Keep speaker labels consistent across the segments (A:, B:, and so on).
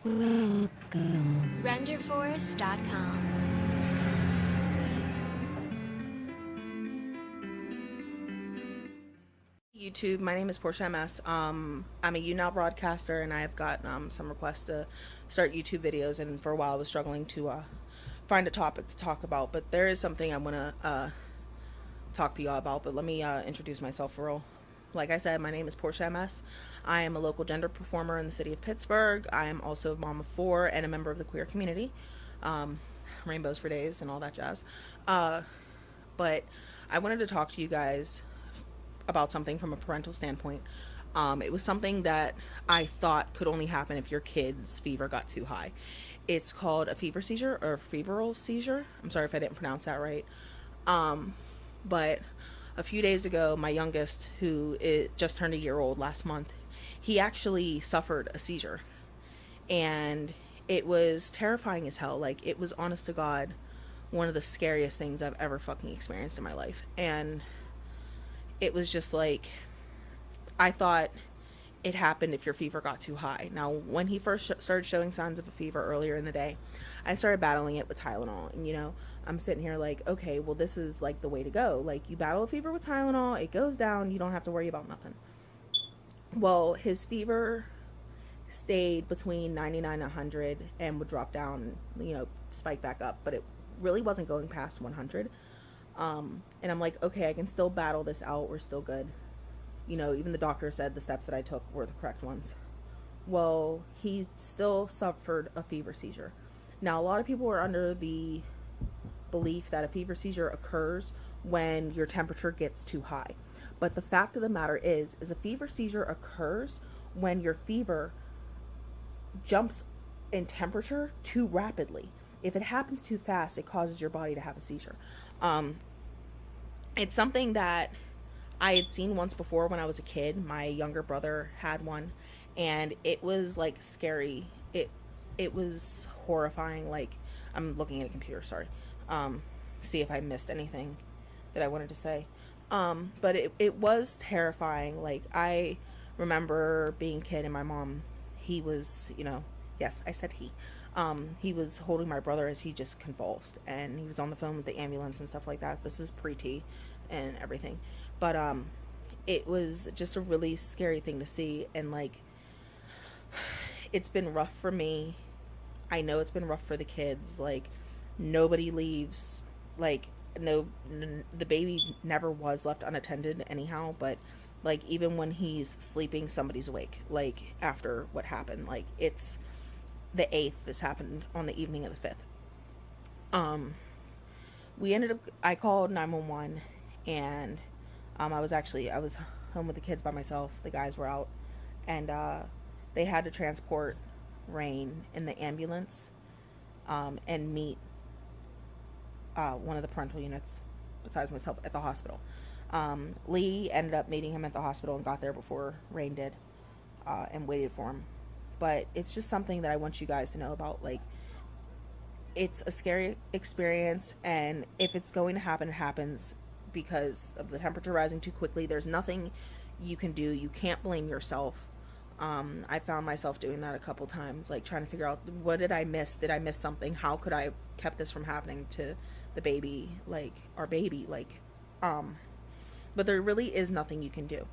A: Renderforce.com.
B: YouTube, my name is Portia MS. I'm a YouNow broadcaster, and I have gotten some requests to start YouTube videos. And for a while, I was struggling to find a topic to talk about. But there is something I'm gonna talk to y'all about. But let me introduce myself for real. Like I said, my name is Portia MS. I am a local gender performer in the city of Pittsburgh. I am also a mom of four and a member of the queer community. Rainbows for days and all that jazz. But I wanted to talk to you guys about something from a parental standpoint. It was something that I thought could only happen if your kid's fever got too high. It's called a fever seizure or febrile seizure. I'm sorry if I didn't pronounce that right. But a few days ago, my youngest, who just turned a year old last month, he actually suffered a seizure. And it was terrifying as hell. Like, it was, honest to God, one of the scariest things I've ever fucking experienced in my life. And it was just like, I thought it happened if your fever got too high. Now, when he first started showing signs of a fever earlier in the day, I started battling it with Tylenol. And, I'm sitting here like, okay, well, this is like the way to go. Like, you battle a fever with Tylenol, it goes down, you don't have to worry about nothing. Well, his fever stayed between 99 and 100 and would drop down, spike back up, but it really wasn't going past 100. And I'm like, okay, I can still battle this out. We're still good. Even the doctor said the steps that I took were the correct ones. Well, he still suffered a fever seizure. Now, a lot of people are under the belief that a fever seizure occurs when your temperature gets too high. But the fact of the matter is a fever seizure occurs when your fever jumps in temperature too rapidly. If it happens too fast, it causes your body to have a seizure. It's something that I had seen once before when I was a kid. My younger brother had one, and it was like scary. It was horrifying. Like, I'm looking at a computer, sorry. See if I missed anything that I wanted to say. But it was terrifying. Like, I remember being a kid and my mom, he was, yes, I said he was holding my brother as he just convulsed, and he was on the phone with the ambulance and stuff like that. This is pre-T and everything. But it was just a really scary thing to see, and like, it's been rough for me. I know it's been rough for the kids. Like, nobody leaves. Like, the baby never was left unattended anyhow, but like, even when he's sleeping, somebody's awake. Like, after what happened, like, it's the 8th. This happened on the evening of the 5th. We ended up, I called 911, and I was home with the kids by myself. The guys were out, and they had to transport Rain in the ambulance, and meet one of the parental units besides myself at the hospital. Lee ended up meeting him at the hospital and got there before Rain did, and waited for him. But it's just something that I want you guys to know about. Like, it's a scary experience, and if it's going to happen, it happens because of the temperature rising too quickly. There's nothing you can do. You can't blame yourself. I found myself doing that a couple times, like trying to figure out, what did I miss? Did I miss something? How could I have kept this from happening to the baby, like our baby? Like, but there really is nothing you can do.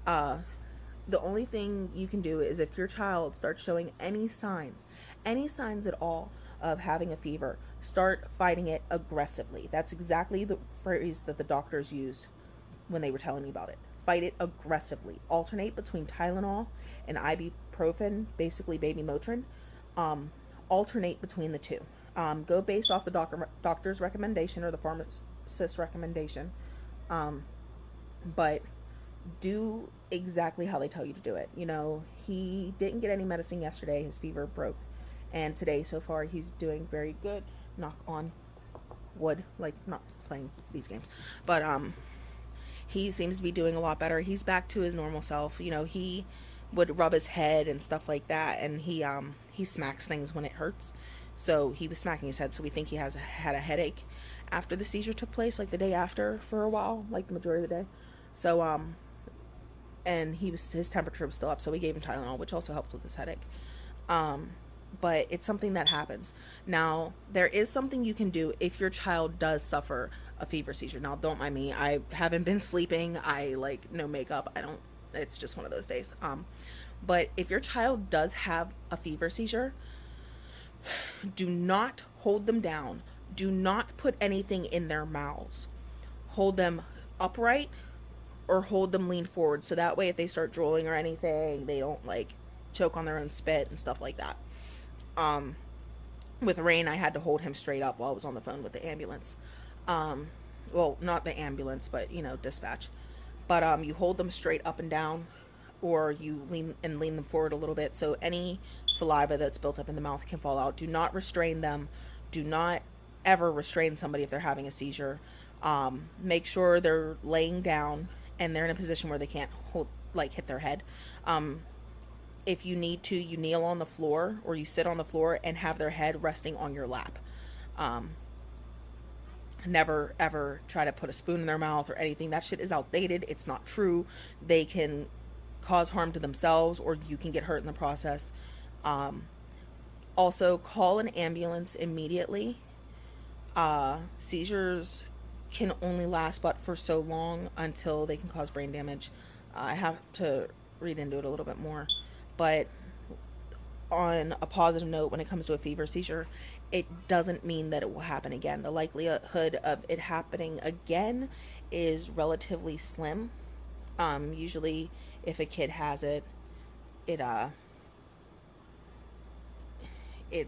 B: The only thing you can do is if your child starts showing any signs at all of having a fever, start fighting it aggressively. That's exactly the phrase that the doctors used when they were telling me about it. Fight it aggressively. Alternate between Tylenol and ibuprofen, basically baby Motrin. Alternate between the two. Go based off the doctor's recommendation or the pharmacist's recommendation. But do exactly how they tell you to do it. He didn't get any medicine yesterday. His fever broke. And today, so far, he's doing very good. Knock on wood. Like, not playing these games. But, he seems to be doing a lot better. He's back to his normal self. He would rub his head and stuff like that. And he smacks things when it hurts. So he was smacking his head. So we think he had a headache after the seizure took place, like the day after for a while, like the majority of the day. So, and his temperature was still up, so we gave him Tylenol, which also helped with his headache. but it's something that happens. Now, there is something you can do if your child does suffer a fever seizure. Now, don't mind me. I haven't been sleeping. I like no makeup. I don't, it's just one of those days. But if your child does have a fever seizure, do not hold them down. Do not put anything in their mouths. Hold them upright or hold them leaned forward, so that way if they start drooling or anything, they don't like choke on their own spit and stuff like that. Um, with Rain, I had to hold him straight up while I was on the phone with the ambulance. Um, well, not the ambulance, but dispatch. But you hold them straight up and down, or you lean them forward a little bit, so any saliva that's built up in the mouth can fall out. Do not restrain them. Do not ever restrain somebody if they're having a seizure. Make sure they're laying down and they're in a position where they can't hit their head. If you need to, you kneel on the floor or you sit on the floor and have their head resting on your lap. Never ever try to put a spoon in their mouth or anything. That shit is outdated. It's not true. They can cause harm to themselves or you can get hurt in the process. Also, call an ambulance immediately. Seizures can only last but for so long until they can cause brain damage. I have to read into it a little bit more. But on a positive note, when it comes to a fever seizure, it doesn't mean that it will happen again. The likelihood of it happening again is relatively slim. Usually if a kid has it,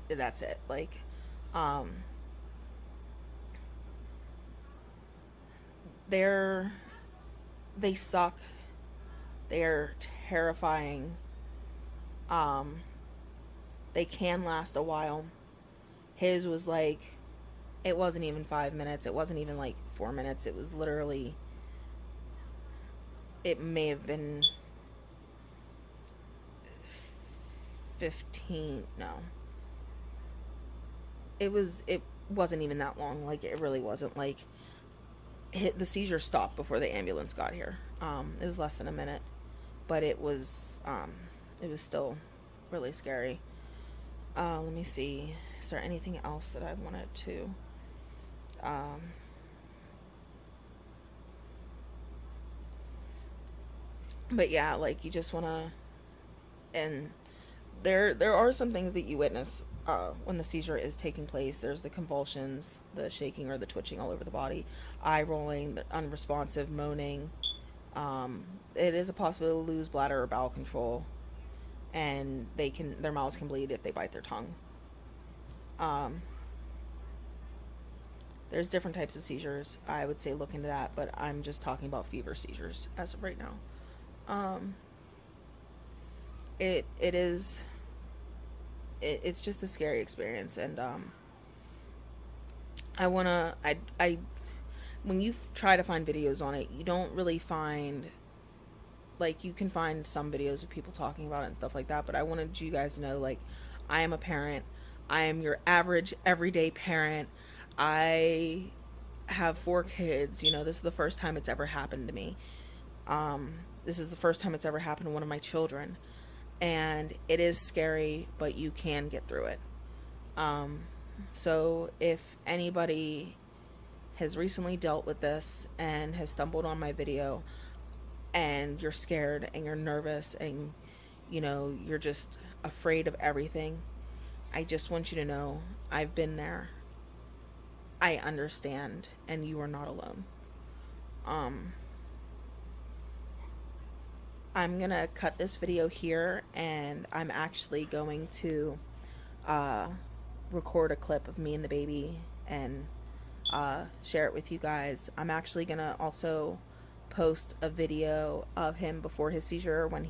B: that's it. They suck. They're terrifying. They can last a while. His was it wasn't even 5 minutes. It wasn't even 4 minutes. It was literally, it may have been 15. No. It wasn't even that long. It really wasn't. The seizure stopped before the ambulance got here. It was less than a minute, but it was still really scary. Let me see. Is there anything else that I wanted to? But yeah, you just wanna, and there are some things that you witness when the seizure is taking place. There's the convulsions, the shaking or the twitching all over the body, eye rolling, the unresponsive moaning. It is a possibility to lose bladder or bowel control, and their mouths can bleed if they bite their tongue. There's different types of seizures. I would say look into that, but I'm just talking about fever seizures as of right now. It's just a scary experience, and when you try to find videos on it, you don't really find, you can find some videos of people talking about it and stuff like that, but I wanted you guys to know, I am a parent. I am your average everyday parent. I have 4 kids. This is the first time it's ever happened to me. This is the first time it's ever happened to one of my children. And it is scary, but you can get through it. So if anybody has recently dealt with this and has stumbled on my video and you're scared and you're nervous and you're just afraid of everything, I just want you to know I've been there. I understand, and you are not alone. I'm gonna cut this video here, and I'm actually going to record a clip of me and the baby and share it with you guys. I'm actually gonna also post a video of him before his seizure when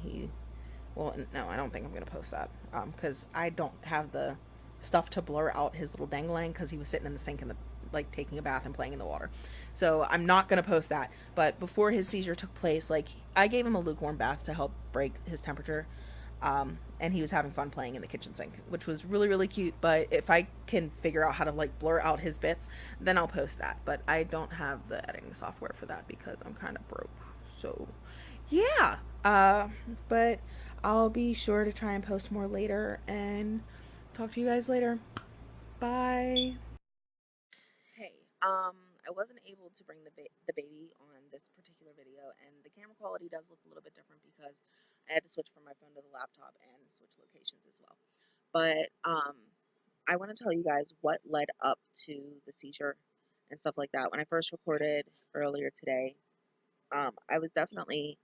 B: well, no, I don't think I'm gonna post that because I don't have the stuff to blur out his little dangling because he was sitting in the sink and taking a bath and playing in the water. So I'm not gonna post that. But before his seizure took place, I gave him a lukewarm bath to help break his temperature, and he was having fun playing in the kitchen sink, which was really, really cute. But if I can figure out how to blur out his bits, then I'll post that. But I don't have the editing software for that because I'm kind of broke. So yeah, but I'll be sure to try and post more later and Talk to you guys later. Bye. Hey, I wasn't able to bring the baby on this particular video, and the camera quality does look a little bit different because I had to switch from my phone to the laptop and switch locations as well. But I want to tell you guys what led up to the seizure and stuff like that. When I first recorded earlier today, I was definitely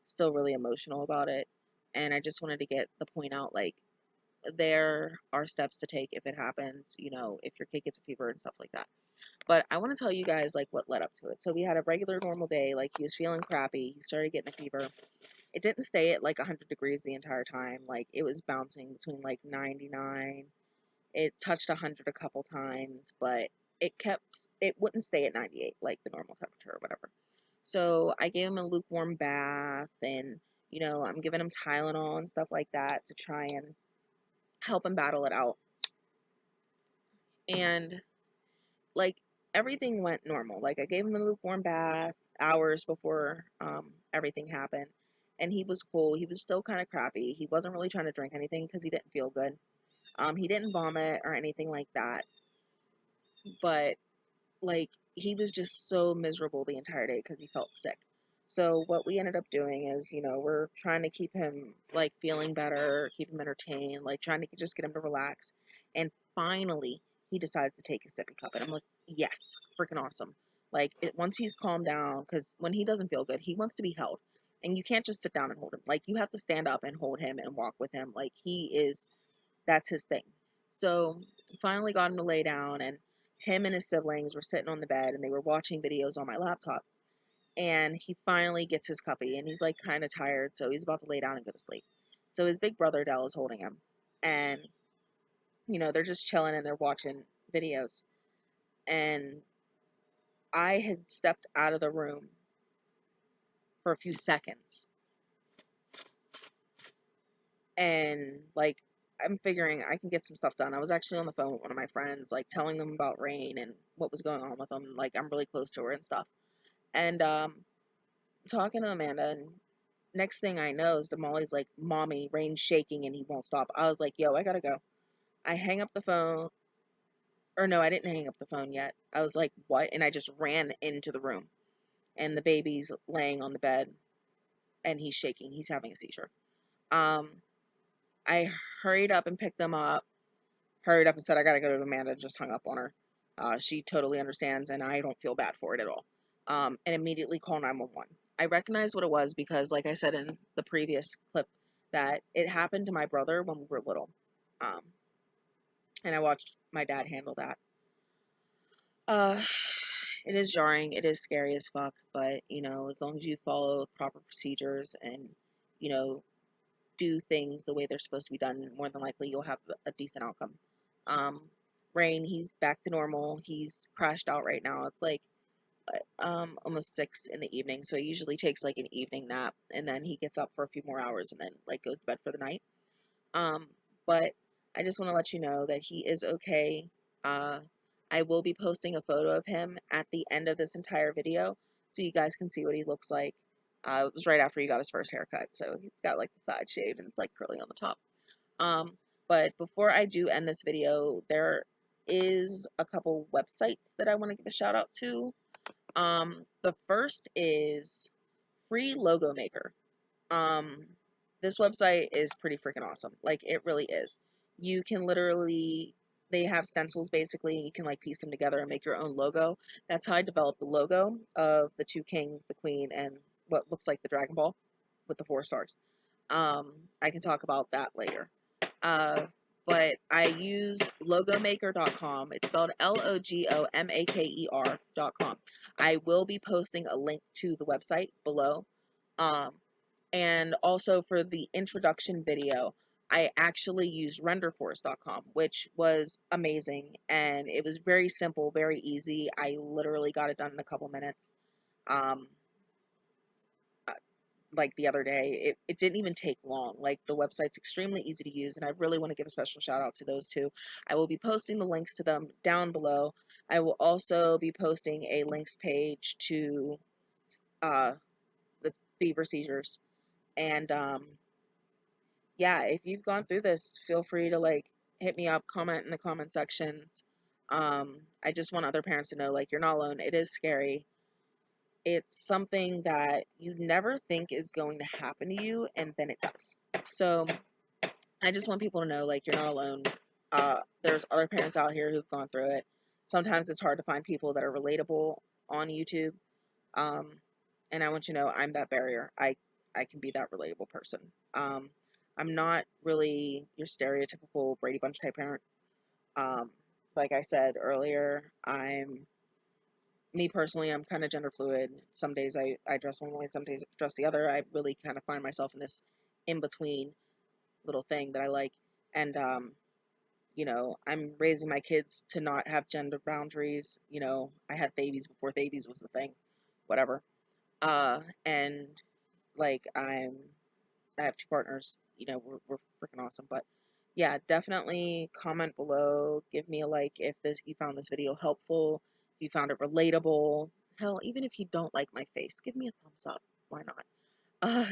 B: still really emotional about it, and I just wanted to get the point out, like, there are steps to take if it happens, you know, if your kid gets a fever and stuff like that. But I want to tell you guys, like, what led up to it. So we had a regular normal day. Like, he was feeling crappy. He started getting a fever. It didn't stay at like 100 degrees the entire time. Like, it was bouncing between like 99. It touched 100 a couple times, but it wouldn't stay at 98, like the normal temperature or whatever. So I gave him a lukewarm bath, and, you know, I'm giving him Tylenol and stuff like that to try and help him battle it out. And, like, everything went normal. Like, I gave him a lukewarm bath hours before everything happened, and he was cool. He was still kind of crappy. He wasn't really trying to drink anything because he didn't feel good. He didn't vomit or anything like that, but, like, he was just so miserable the entire day because he felt sick. So what we ended up doing is, you know, we're trying to keep him, like, feeling better, keep him entertained, like, trying to just get him to relax. And finally, he decides to take a sippy cup, and I'm like, yes, freaking awesome. Like, once he's calmed down, because when he doesn't feel good, he wants to be held, and you can't just sit down and hold him. Like, you have to stand up and hold him and walk with him. Like, that's his thing. So finally got him to lay down, and him and his siblings were sitting on the bed, and they were watching videos on my laptop. And he finally gets his cuppy, and he's like kind of tired, so he's about to lay down and go to sleep. So his big brother Dell is holding him, and, you know, they're just chilling and they're watching videos. And I had stepped out of the room for a few seconds, and, like, I'm figuring I can get some stuff done. I was actually on the phone with one of my friends, like, telling them about Rain and what was going on with them. Like, I'm really close to her and stuff. And talking to Amanda, and next thing I know is Molly's like, "Mommy, Rain's shaking and he won't stop." I was like, "Yo, I gotta go." I hang up the phone, or no, I didn't hang up the phone yet. I was like, "What?" And I just ran into the room, and the baby's laying on the bed, and he's shaking. He's having a seizure. Um, I hurried up and picked them up. Hurried up and said, "I gotta go to Amanda." Just hung up on her. She totally understands, and I don't feel bad for it at all. And immediately call 911. I recognized what it was because, like I said in the previous clip, that it happened to my brother when we were little. Um, and I watched my dad handle that. Uh, it is jarring. It is scary as fuck. But, you know, as long as you follow proper procedures and, you know, do things the way they're supposed to be done, more than likely you'll have a decent outcome. Um, Rain, he's back to normal. He's crashed out right now. It's like almost 6 in the evening, so he usually takes like an evening nap, and then he gets up for a few more hours and then like goes to bed for the night. Um, but I just want to let you know that he is okay. Uh, I will be posting a photo of him at the end of this entire video so you guys can see what he looks like. It was right after he got his first haircut, so he's got like the side shave and it's like curly on the top. Um, but before I do end this video, there is a couple websites that I want to give a shout out to. The first is Free Logo Maker. Um, this website is pretty freaking awesome. Like, it really is. You can literally, they have stencils basically. You can like piece them together and make your own logo. That's how I developed the logo of the two kings, the queen, and what looks like the Dragon Ball with the 4 stars. I can talk about that later. Uh, but I used logomaker.com. It's spelled logomaker.com. I will be posting a link to the website below. Um, and also for the introduction video, I actually used renderforce.com, which was amazing. And it was very simple, very easy. I literally got it done in a couple minutes. Um, like the other day. It didn't even take long. Like, the website's extremely easy to use, and I really want to give a special shout out to those two. I will be posting the links to them down below. I will also be posting a links page to uh, the fever seizures. And yeah, if you've gone through this, feel free to like
A: hit me up, comment in the comment sections. I just want other parents to know, like, you're not alone. It is scary. It's something that you never think is going to happen to you, and then it does. So I just want people to know, like, you're not alone. There's other parents out here who've gone through it. Sometimes it's hard to find people that are relatable on YouTube. Um, and I want you to know I'm that barrier. I can be that relatable person. I'm not really your stereotypical Brady Bunch type parent. Um, like I said earlier, I'm me personally. I'm kind of gender fluid. Some days I dress one way, some days I dress the other. I really kind of find myself in this in between little thing that I like. And I'm raising my kids to not have gender boundaries. I had babies before babies was the thing, whatever. And like I have two partners. We're freaking awesome. But yeah, definitely comment below. Give me a like if you found this video helpful. If you found it relatable. Hell, even if you don't like my face, give me a thumbs up. Why not? Uh,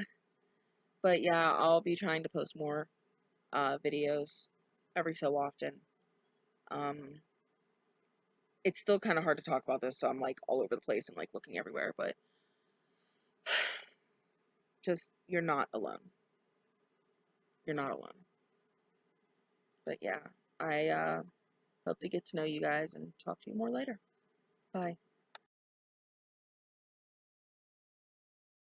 A: but yeah, I'll be trying to post more videos every so often. Um, it's still kind of hard to talk about this, so I'm like all over the place and like looking everywhere. But just you're not alone. You're not alone. But yeah, I hope to get to know you guys and talk to you more later. Bye.